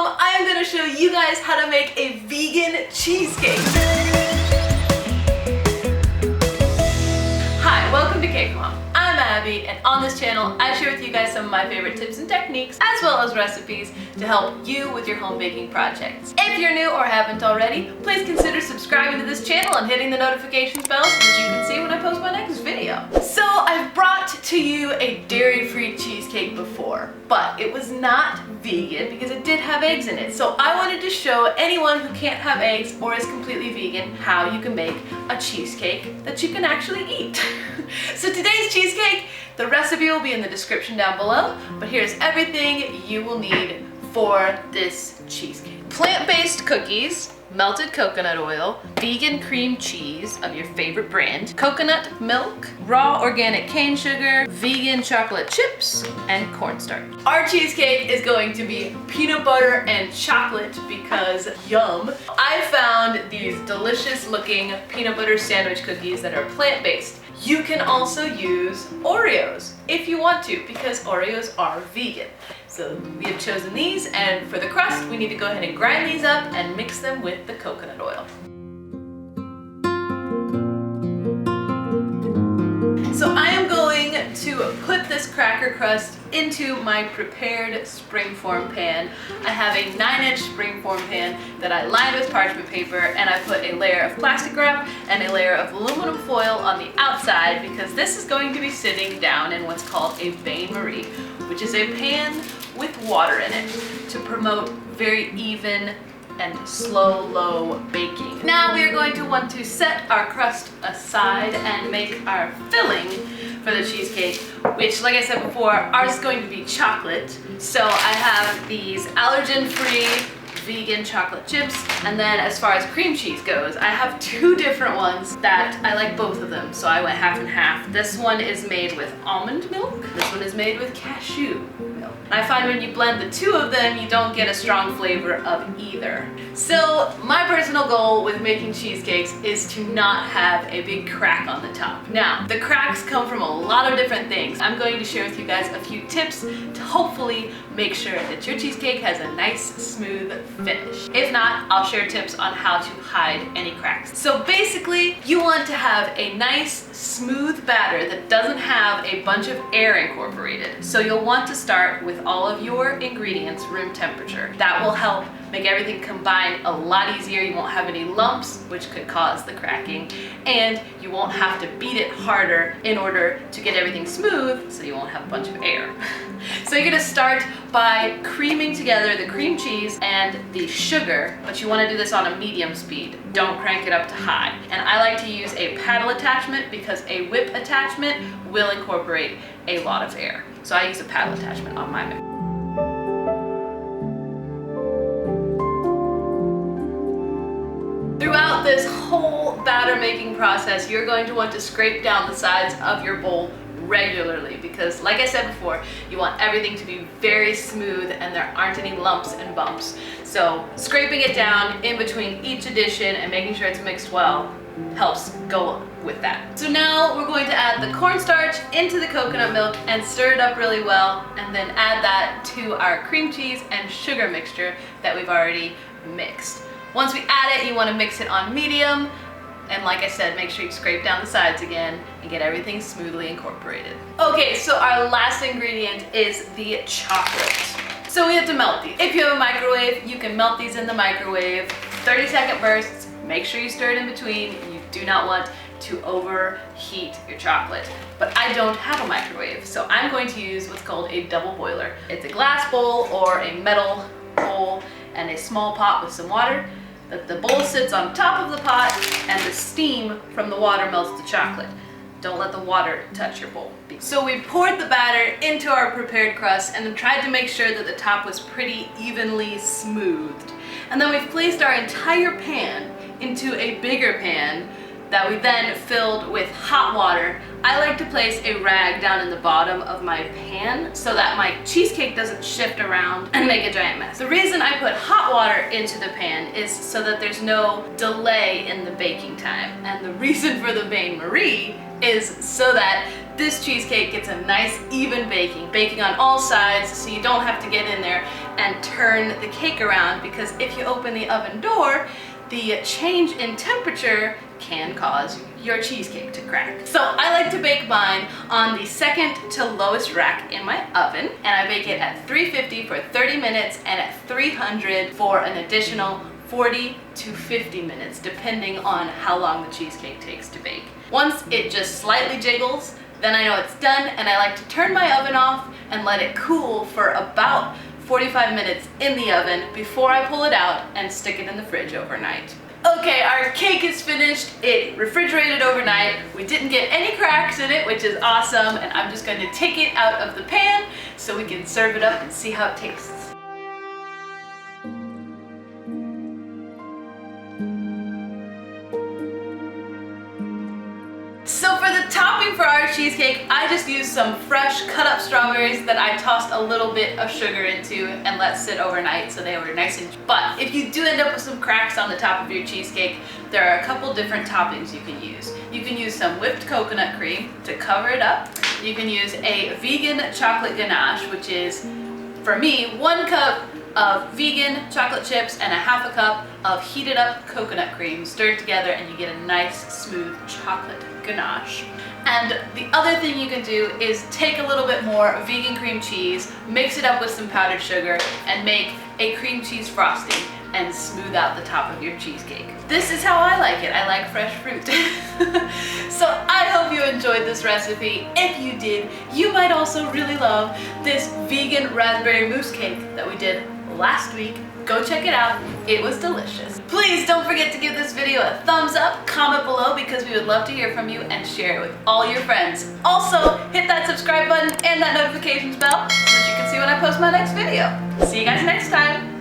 I am going to show you guys how to make a vegan cheesecake. Hi, welcome to Cake Mom. I'm Abby, and on this channel I share with you guys some of my favorite tips and techniques as well as recipes to help you with your home baking projects. If you're new or haven't already, please consider subscribing to this channel and hitting the notifications bell so that you can see when I post my next video. So I've brought to you a dairy-free cheesecake before, but it was not vegan because it did have eggs in it. So I wanted to show anyone who can't have eggs or is completely vegan how you can make a cheesecake that you can actually eat. So today's cheesecake, the recipe will be in the description down below, but here's everything you will need for this cheesecake. Plant-based cookies, melted coconut oil, vegan cream cheese of your favorite brand, coconut milk, raw organic cane sugar, vegan chocolate chips, and cornstarch. Our cheesecake is going to be peanut butter and chocolate because yum. I found these delicious looking peanut butter sandwich cookies that are plant-based. You can also use Oreos if you want to because Oreos are vegan. So we have chosen these, and for the crust we need to go ahead and grind these up and mix them with the coconut oil. So I am going to put this cracker crust into my prepared springform pan. I have a 9-inch springform pan that I lined with parchment paper, and I put a layer of plastic wrap and a layer of aluminum foil on the outside because this is going to be sitting down in what's called a bain-marie, which is a pan with water in it to promote very even and slow, low baking. Now we are going to want to set our crust aside and make our filling for the cheesecake, which, like I said before, ours is going to be chocolate. So I have these allergen-free vegan chocolate chips, and then as far as cream cheese goes, I have two different ones that I like both of them, so I went half and half. This one is made with almond milk, this one is made with cashew milk. I find when you blend the two of them, you don't get a strong flavor of either. So my personal goal with making cheesecakes is to not have a big crack on the top. Now, the cracks come from a lot of different things. I'm going to share with you guys a few tips to hopefully make sure that your cheesecake has a nice, smooth finish. If not, I'll share tips on how to hide any cracks. So basically, you want to have a nice, smooth batter that doesn't have a bunch of air incorporated. So you'll want to start with all of your ingredients room temperature. That will help make everything combine a lot easier. You won't have any lumps, which could cause the cracking, and you won't have to beat it harder in order to get everything smooth, so you won't have a bunch of air. So you're gonna start by creaming together the cream cheese and the sugar, but you wanna do this on a medium speed. Don't crank it up to high. And I like to use a paddle attachment because a whip attachment will incorporate a lot of air. So I use a paddle attachment on my whip. Throughout this whole batter making process, you're going to want to scrape down the sides of your bowl regularly because, like I said before, you want everything to be very smooth and there aren't any lumps and bumps. So scraping it down in between each addition and making sure it's mixed well helps go with that. So now we're going to add the cornstarch into the coconut milk and stir it up really well, and then add that to our cream cheese and sugar mixture that we've already mixed. Once we add it, you want to mix it on medium, and like I said, make sure you scrape down the sides again and get everything smoothly incorporated. Okay, so our last ingredient is the chocolate. So we have to melt these. If you have a microwave, you can melt these in the microwave, 30-second bursts. Make sure you stir it in between. You do not want to overheat your chocolate. But I don't have a microwave, so I'm going to use what's called a double boiler. It's a glass bowl or a metal bowl and a small pot with some water. The bowl sits on top of the pot, and the steam from the water melts the chocolate. Don't let the water touch your bowl. So we poured the batter into our prepared crust and then tried to make sure that the top was pretty evenly smoothed. And then we've placed our entire pan into a bigger pan that we then filled with hot water. I like to place a rag down in the bottom of my pan so that my cheesecake doesn't shift around and make a giant mess. The reason I put hot water into the pan is so that there's no delay in the baking time. And the reason for the bain-marie is so that this cheesecake gets a nice even baking on all sides, so you don't have to get in there and turn the cake around, because if you open the oven door, the change in temperature can cause your cheesecake to crack. So I like to bake mine on the second to lowest rack in my oven, and I bake it at 350 for 30 minutes and at 300 for an additional 40 to 50 minutes, depending on how long the cheesecake takes to bake. Once it just slightly jiggles, then I know it's done, and I like to turn my oven off and let it cool for about 45 minutes in the oven before I pull it out and stick it in the fridge overnight. Okay, our cake is finished. It refrigerated overnight. We didn't get any cracks in it, which is awesome, and I'm just going to take it out of the pan so we can serve it up and see how it tastes. So for the topping for our cheesecake, I just used some fresh cut up strawberries that I tossed a little bit of sugar into and let sit overnight so they were nice and... But if you do end up with some cracks on the top of your cheesecake, there are a couple different toppings you can use. You can use some whipped coconut cream to cover it up. You can use a vegan chocolate ganache, which is, for me, 1 cup of vegan chocolate chips and a half a cup of heated up coconut cream stirred together, and you get a nice smooth chocolate ganache. And the other thing you can do is take a little bit more vegan cream cheese, mix it up with some powdered sugar, and make a cream cheese frosting and smooth out the top of your cheesecake. This is how I like it. I like fresh fruit. So I hope you enjoyed this recipe. If you did, you might also really love this vegan raspberry mousse cake that we did last week. Go check it out. It was delicious. Please don't forget to give this video a thumbs up, comment below, because we would love to hear from you, and share it with all your friends. Also, hit that subscribe button and that notifications bell so that you can see when I post my next video. See you guys next time.